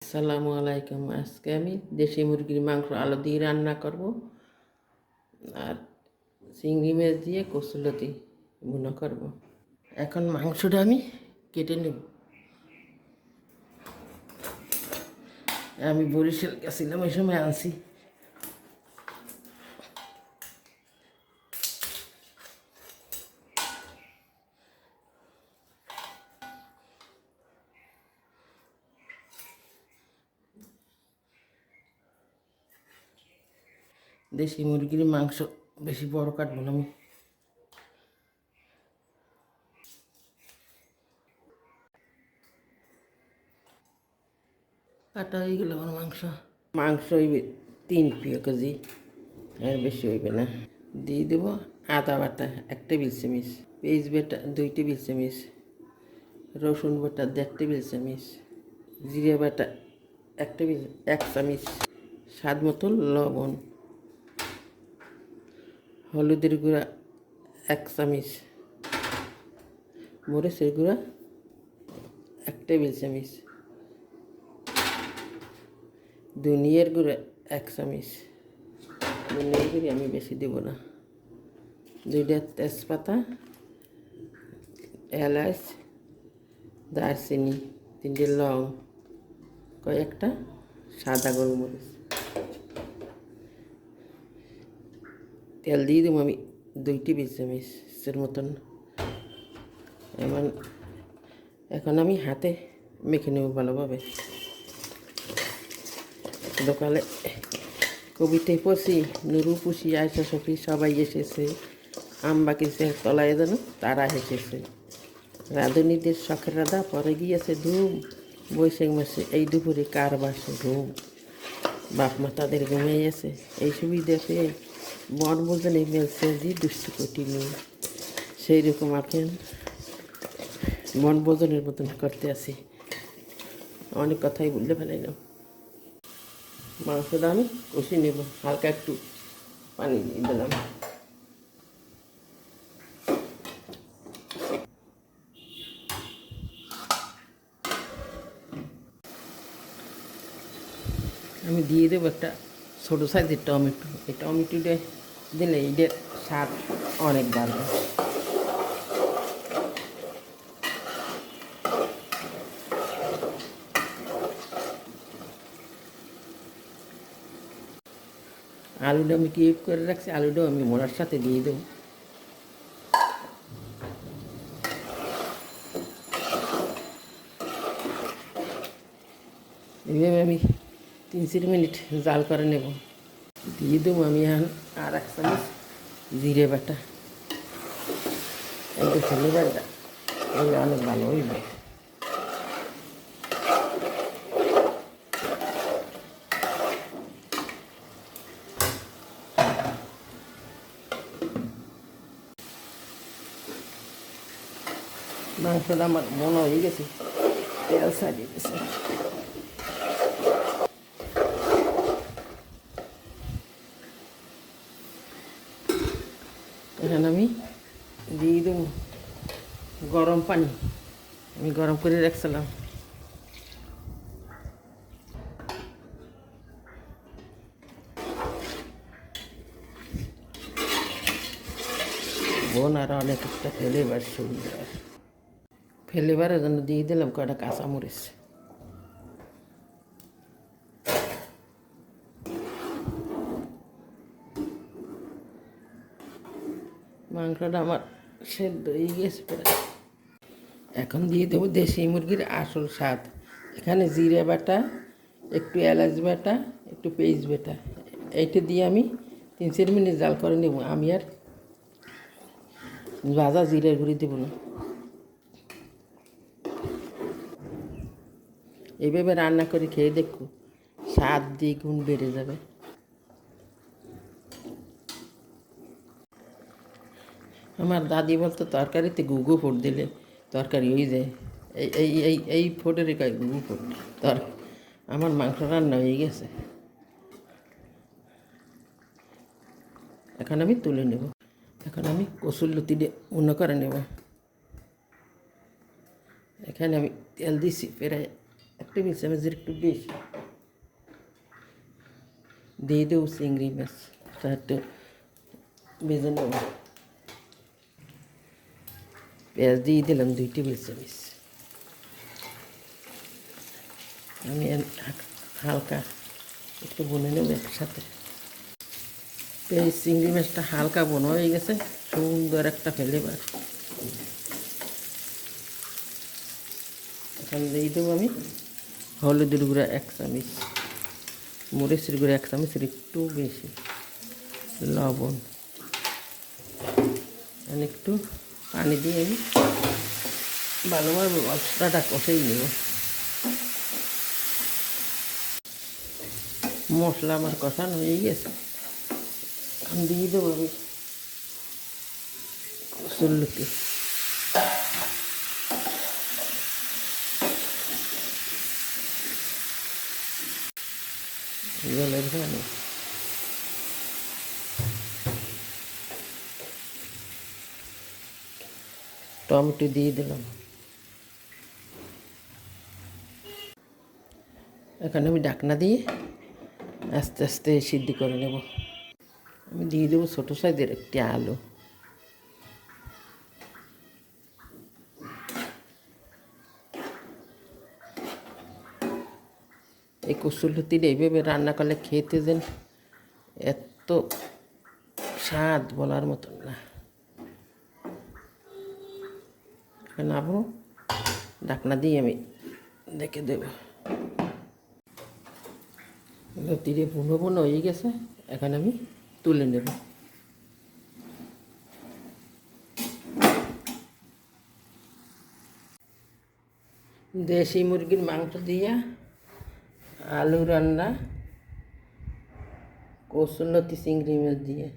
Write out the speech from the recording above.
আসসালামু আলাইকুম। আজকে আমি দেশি মুরগির মাংস আলু দিয়ে রান্না করব আর চিংড়ি মাছ দিয়ে কচুলতি ভুনা করব। এখন মাংসটা আমি কেটে নেব। আমি বরিশাল গেছিলাম, ওই সময় আনছি। দেশি মুরগির মাংস বেশি বড় কাটবো না আমি। কাটা হয়ে গেল আমার মাংস হইবে 3 কেজি, আর বেশি হইবে না। দিয়ে দেব আদা বাটা 1 টেবিল চামচ, পেঁয়াজ বাটা 2 টেবিল চামচ, রসুন বাটা 1.5 টেবিল চামচ, জিরে বাটা 1 চামচ, স্বাদ মতো লবণ, হলুদের গুঁড়া 1 চামচ, মরিচের গুঁড়া 1 টেবিল চামচ, ধনিয়ার গুঁড়া 1 চামচ। ধনিয়ার গুঁড়ি আমি বেশি দেব না। 2টা তেজপাতা, এলাচ, দারচিনি, 3টে লং, কয়েকটা সাদা গোলমরিচ। তেল দিয়ে দেবো আমি 2 টেবিল চামচের মতন। এখন আমি হাতে মেখে নেব ভালোভাবে। দোকানে কবিতে পড়ছি, নুরু পুষি আয়সা সফি সবাই এসেছে, আম্বা কিসে তলায় যেন তারা এসেছে, রাঁধুনিদের শখের রাধা পরে গিয়েছে ধুম, বৈশাখ মাসে এই দুপুরে কার বাসে ঘুম, বাপ মা তাদের ঘুমিয়েছে এই সুবিধা পেয়ে বনভোজনে মেলছে যে দুষ্টু কোটি নেই। সেই রকম আপনি বনভোজনের মতন করতে আসি। অনেক কথাই বললে ফেলাইলাম। মাংসটা আমি কষি নেব, হালকা একটু পানি দিয়ে দিলাম। আমি দিয়ে দেবো একটা ছোটো সাইজের টমেটো। এই টমেটোটা দিলে এইটার স্বাদ অনেক বাড়বে। আলুটা আমি কিউব করে রাখছি, আলুটাও আমি মোড়ার সাথে দিয়ে দেবো। এইভাবে আমি 3-4 মিনিট জাল করে নেব। দিয়ে দেবো আমি এখন আর 1 চামচ জিরে বাটা। এই যে ফ্লেভারটা এগুলো অনেক ভালো হইবে। মাংসটা আমার মনে হয়ে গেছে, তেল ছাড়িয়ে গেছে। এখন আমি দিয়ে দেবো গরম পানি। আমি গরম করে রাখছিলাম। বোন আর অনেক একটা ফ্লেভার সুন্দর, ফ্লেভারের জন্য দিয়ে দিলাম কয়টা কাঁচামরিচ। মাংসটা আমার সেদ্ধ হয়ে গেছে প্রায়। এখন দিয়ে দেবো দেশি মুরগির আসল স্বাদ। এখানে জিরে বাটা, একটু এলাচ বাটা, একটু পেঁয়াজ বাটা, এইটা দিয়ে আমি 3-4 মিনিট জাল করে নেব। আমি আর ভাজা জিরের গুঁড়ি দেবো না। এইভাবে রান্না করে খেয়ে দেখো, স্বাদ দ্বিগুণ বেড়ে যাবে। আমার দাদি বলতো তরকারিতে গুগু ফোট দিলে তরকারি হয়ে যায়। এই এই এই এই ফোটেরই কয় গুগু ফোট। আমার মাংস রান্না হয়ে গেছে, এখন আমি তুলে নেব। এখন আমি কচুরলতি দিয়ে উন্ন করে নেব। এখানে আমি তেল দিছি প্রায় এক টেবিল চামচের একটু বেশি দিয়ে দেবো চিংড়ি মাছটা একটু ভেজে নেব। পেঁয়াজ দিয়ে দিলাম 2 টেবিল চামচ। আমি হালকা একটু ভুনে নেব একসাথে। এই চিংড়ি মাছটা হালকা বোনা হয়ে গেছে, সুন্দর একটা ফ্লেভার। এখন দিয়ে দেবো আমি হলুদের গুঁড়া 1 চামচ, মরিচের গুঁড়া 1 চামচের একটু বেশি, লবণ, একটু পানি দিয়ে আমি ভালোভাবে মশলাটা কষেই নেব। মশলা আমার কষানো হয়ে গেছে, এখন দিয়ে দেবো আমি কসুরলতি। জলের পানি, টমেটো দিয়ে দিলাম। এখন আমি ঢাকনা দিয়ে আস্তে আস্তে সিদ্ধ করে নেব। আমি দিয়ে দেবো ছোটো সাইজের একটি আলু। এই কসুরলতিটা এইভাবে রান্না করলে খেতে যেন এত স্বাদ বলার মতন না। এখন আবারও ঢাকনা দিয়ে আমি দেখে দেব। লতিরে বুনো বুনো হয়ে গেছে, এখন আমি তুলে নেব। দেশি মুরগির মাংস দিয়া আলু রান্না, কসুরলতি চিংড়ি মাছ দিয়ে।